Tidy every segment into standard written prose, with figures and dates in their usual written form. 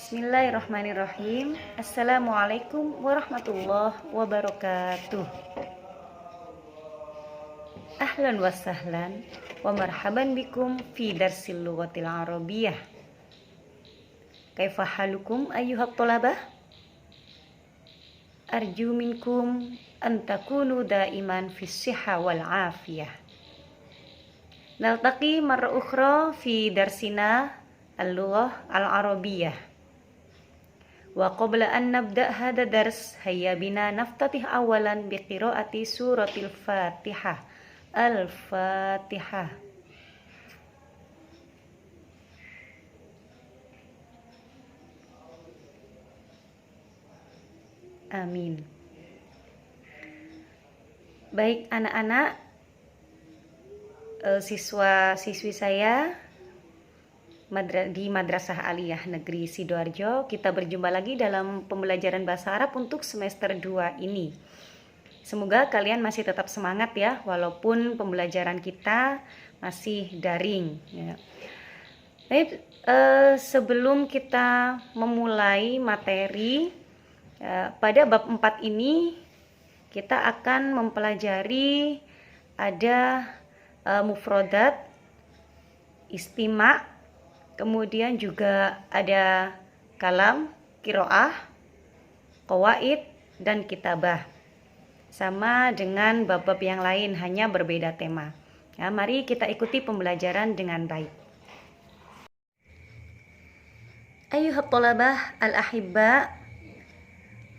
Bismillahirrahmanirrahim. Assalamualaikum warahmatullahi wabarakatuh. Ahlan wa sahlan wa marhaban bikum fi darsil lughatil arabiyyah. Kaifa halukum ayyuhat thalabah? Arju minkum an takunu daiman fis sihha wal afiyah. Naltaqi marra ukhra fi darsina al-lughah al-arabiyyah. Wa qabla an nabda hada dars hayya bina naftatih awalan biqiraati suratil Fatihah. Al-Fatihah. Amin. Baik anak-anak, siswa-siswi saya di Madrasah Aliyah Negeri Sidoarjo, kita berjumpa lagi dalam pembelajaran bahasa Arab untuk semester 2 ini. Semoga kalian masih tetap semangat ya, walaupun pembelajaran kita masih daring ya. Baik, sebelum kita memulai materi pada bab 4 ini, kita akan mempelajari ada mufrodat, istima', kemudian juga ada kalam, kiroah, qawaid, dan kitabah. Sama dengan bab-bab yang lain, hanya berbeda tema. Ya, mari kita ikuti pembelajaran dengan baik. Ayyuhat thalabah al-ahibba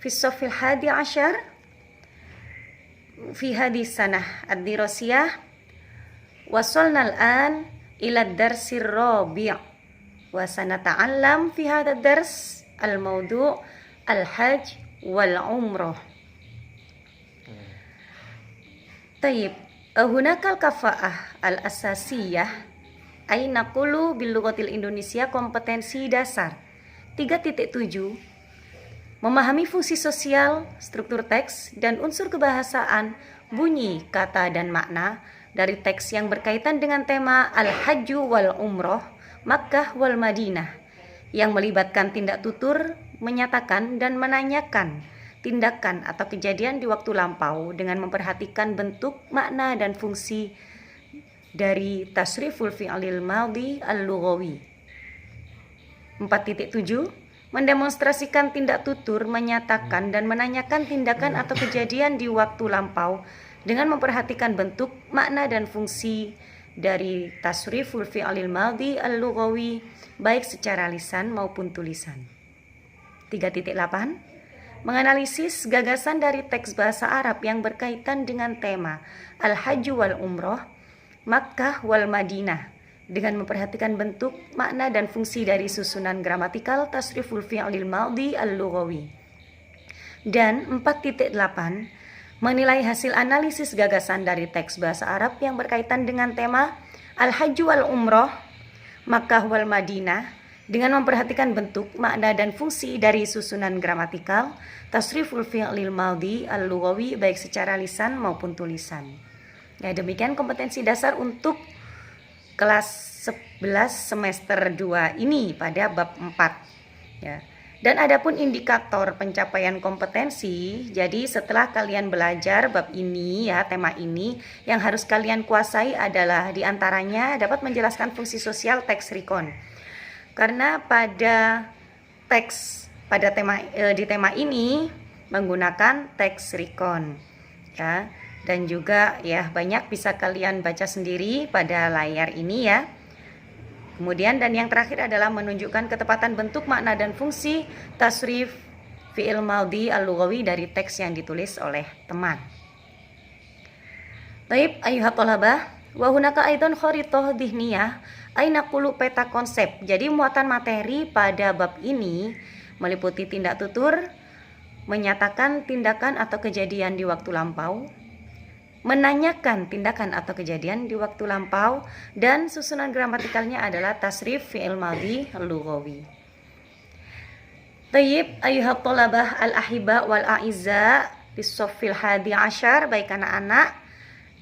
fi as-saffil 11 fi hadhihi sanah ad-dirasiyah. Wasalna al-an ila ad-darsir rabi'. Wa sanata'allam fi hadha ad-dars al-mawdu' al-hajj wal umrah. Tayyib, hunaka al-kafa'ah al-asasiyah ay naqulu bil lughatil Indonesia kompetensi dasar 3.7, memahami fungsi sosial, struktur teks, dan unsur kebahasaan, bunyi, kata, dan makna dari teks yang berkaitan dengan tema Al-Hajju wal Umroh, Makkah wal Madinah, yang melibatkan tindak tutur, menyatakan, dan menanyakan tindakan atau kejadian di waktu lampau dengan memperhatikan bentuk, makna, dan fungsi dari tasriful fi'lil madhi al-lughawi. 4.7, mendemonstrasikan tindak tutur, menyatakan, dan menanyakan tindakan atau kejadian di waktu lampau dengan memperhatikan bentuk, makna, dan fungsi dari tasriful fi'lil madhi al-lughawi, baik secara lisan maupun tulisan. 3.8, menganalisis gagasan dari teks bahasa Arab yang berkaitan dengan tema Al-Hajju wal Umroh, Makkah wal Madinah, dengan memperhatikan bentuk, makna, dan fungsi dari susunan gramatikal tasriful fi'lil madhi al-lughawi. Dan 4.8, menilai hasil analisis gagasan dari teks bahasa Arab yang berkaitan dengan tema Al-Hajju wal Umroh, Makkah wal Madinah, dengan memperhatikan bentuk, makna, dan fungsi dari susunan gramatikal tasriful fi'lil madhi al-lughawi, baik secara lisan maupun tulisan. Ya, demikian kompetensi dasar untuk kelas 11 semester 2 ini pada bab 4 ya. Dan adapun indikator pencapaian kompetensi, jadi setelah kalian belajar bab ini ya, tema ini, yang harus kalian kuasai adalah diantaranya dapat menjelaskan fungsi sosial teks rikon. Karena pada teks pada tema di tema ini menggunakan teks rikon ya, dan juga ya banyak bisa kalian baca sendiri pada layar ini ya. Kemudian dan yang terakhir adalah menunjukkan ketepatan bentuk, makna, dan fungsi tasrif fi'il madhi al-lughawi dari teks yang ditulis oleh teman. Baik, ayyuhat thalabah, wa hunaka aidan kharitah dhihniyah ay naqulu peta konsep. Jadi muatan materi pada bab ini meliputi tindak tutur, menyatakan tindakan atau kejadian di waktu lampau, menanyakan tindakan atau kejadian di waktu lampau, dan susunan gramatikalnya adalah tasrif fi'il madhi al-lughawi. Tayyib, ayyuhat thalabah al-ahibba wal a'izza bis-saffil 11, baik anak-anak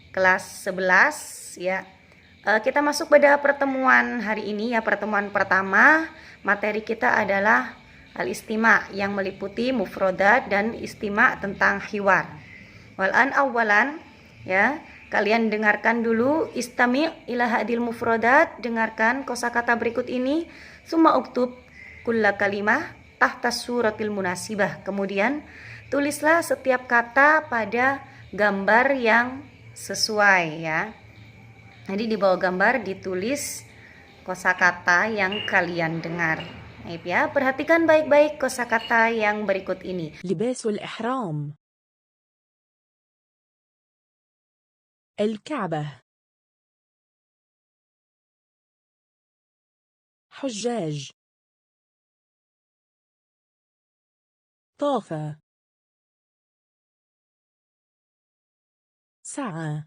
kelas 11 ya. Kita masuk pada pertemuan hari ini ya, pertemuan pertama. Materi kita adalah al-istima' yang meliputi mufrodat dan istima' tentang hiwar. Wal'an awalan, ya, kalian dengarkan dulu, istami' ila hadil mufrodat, dengarkan kosakata berikut ini, summa uktub kulla kalimah tahta suratil munasibah. Kemudian tulislah setiap kata pada gambar yang sesuai, ya. Jadi di bawah gambar ditulis kosakata yang kalian dengar. Baik ya, perhatikan baik-baik kosakata yang berikut ini. لباس الإحرام الكعبة حجاج طاف سعى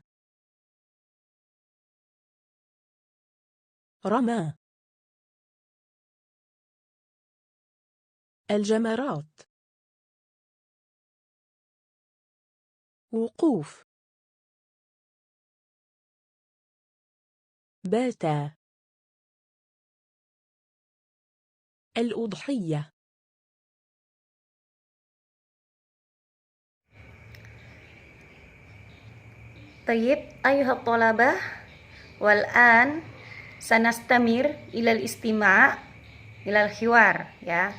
رمى الجمرات وقوف بات الأضحية Tayyib ayuhat thalabah wal an sanastamir ilal istima' ilal hiwar, ya.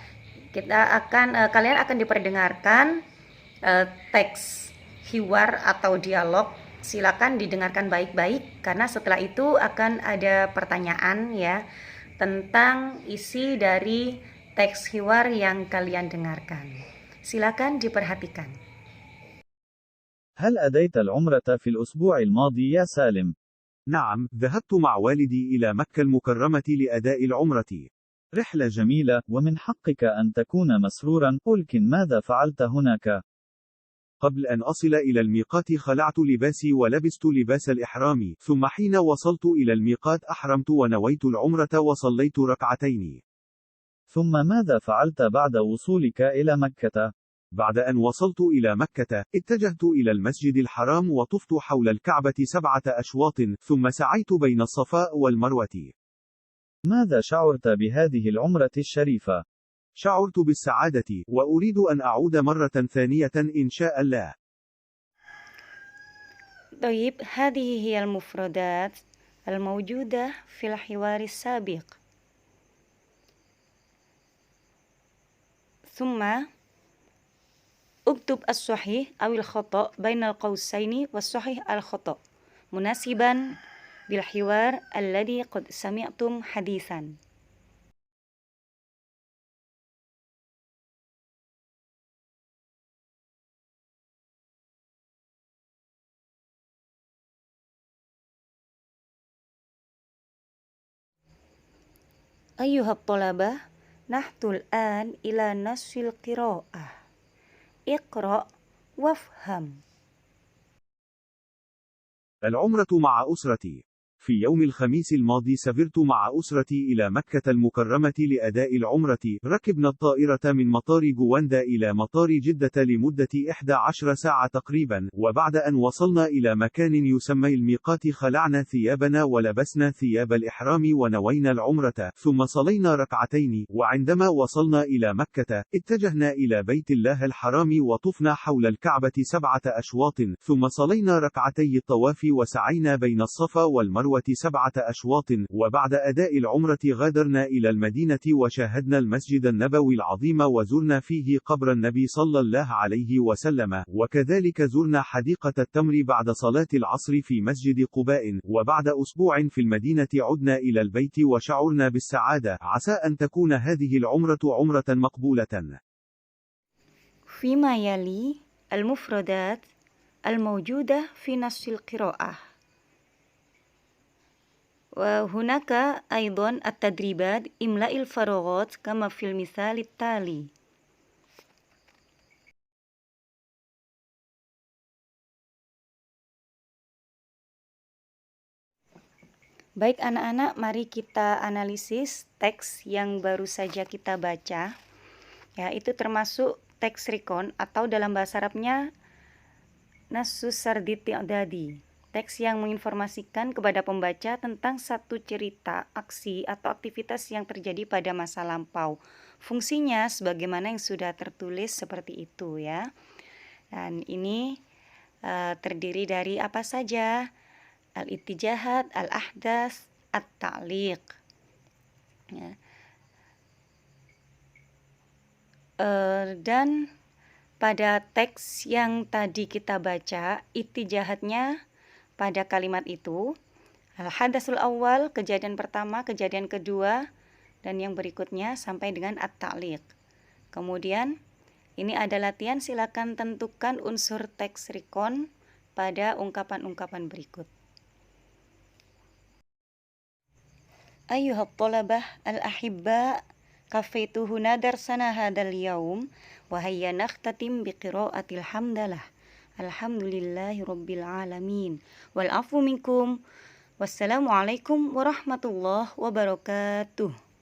Kita akan kalian akan diperdengarkan teks hiwar atau dialog. Silakan didengarkan baik-baik karena setelah itu akan ada pertanyaan, ya, tentang isi dari teks hiwar yang kalian dengarkan. Silakan diperhatikan. هل أديت العمرة في الأسبوع الماضي يا سالم؟ نعم، ذهبت مع والدي إلى مكة المكرمة لأداء العمرة. رحلة جميلة، ومن حقك أن تكون مسرورا، ولكن ماذا فعلت هناك؟ قبل أن أصل إلى الميقات خلعت لباسي ولبست لباس الإحرام، ثم حين وصلت إلى الميقات أحرمت ونويت العمرة وصليت ركعتين. ثم ماذا فعلت بعد وصولك إلى مكة؟ بعد أن وصلت إلى مكة، اتجهت إلى المسجد الحرام وطفت حول الكعبة 7 أشواط، ثم سعيت بين الصفاء والمروة. ماذا شعرت بهذه العمرة الشريفة؟ شعرت بالسعادة، وأريد أن أعود مرة ثانية إن شاء الله. طيب، هذه هي المفردات الموجودة في الحوار السابق. ثم اكتب الصحيح أو الخطأ بين القوسين والصحيح الخطأ مناسبا بالحوار الذي قد سمعتم حديثا. أيها الطلبة، نحن الآن إلى نصف القراءة. اقرأ وافهم. العمرة مع أسرتي. في يوم الخميس الماضي سافرت مع أسرتي إلى مكة المكرمة لأداء العمرة. ركبنا الطائرة من مطار جواندا إلى مطار جدة لمدة 11 ساعة تقريبا، وبعد أن وصلنا إلى مكان يسمى الميقات خلعنا ثيابنا ولبسنا ثياب الإحرام ونوينا العمرة، ثم صلينا ركعتين، وعندما وصلنا إلى مكة، اتجهنا إلى بيت الله الحرام وطفنا حول الكعبة 7 أشواط، ثم صلينا ركعتي الطواف وسعينا بين الصفا والمروة 7 أشواط، وبعد أداء العمرة غادرنا إلى المدينة وشاهدنا المسجد النبوي العظيم وزرنا فيه قبر النبي صلى الله عليه وسلم، وكذلك زرنا حديقة التمر بعد صلاة العصر في مسجد قباء، وبعد أسبوع في المدينة عدنا إلى البيت وشعرنا بالسعادة. عسى أن تكون هذه العمرة عمرة مقبولة. فيما يلي المفردات الموجودة في نص القراءة. وهناك أيضا التدريبات، إملاء الفراغات كما في المثال التالي. Baik anak-anak, mari kita analisis teks yang baru saja kita baca. Ya, itu termasuk teks rikon atau dalam bahasa Arabnya Nassus Sardit I'dadi. teks yang menginformasikan kepada pembaca tentang satu cerita, aksi, atau aktivitas yang terjadi pada masa lampau. Fungsinya sebagaimana yang sudah tertulis seperti itu ya. Dan ini terdiri dari apa saja? Al-ittijahat, al-ahdas, at-ta'liq. Ya. Dan pada teks yang tadi kita baca, ittijahatnya pada kalimat itu al-hadasul awal, kejadian pertama, kejadian kedua, dan yang berikutnya sampai dengan at-ta'liq. Kemudian ini ada latihan, silakan tentukan unsur teks recon pada ungkapan-ungkapan berikut. Ayyuhat thalabah al-ahibba, kafaitu huna darsana hadal yaum wa hayya nakhtatim biqiraatil hamdalah. Alhamdulillahi rabbil alamin. Wal afu minkum. Wassalamualaikum warahmatullahi wabarakatuh.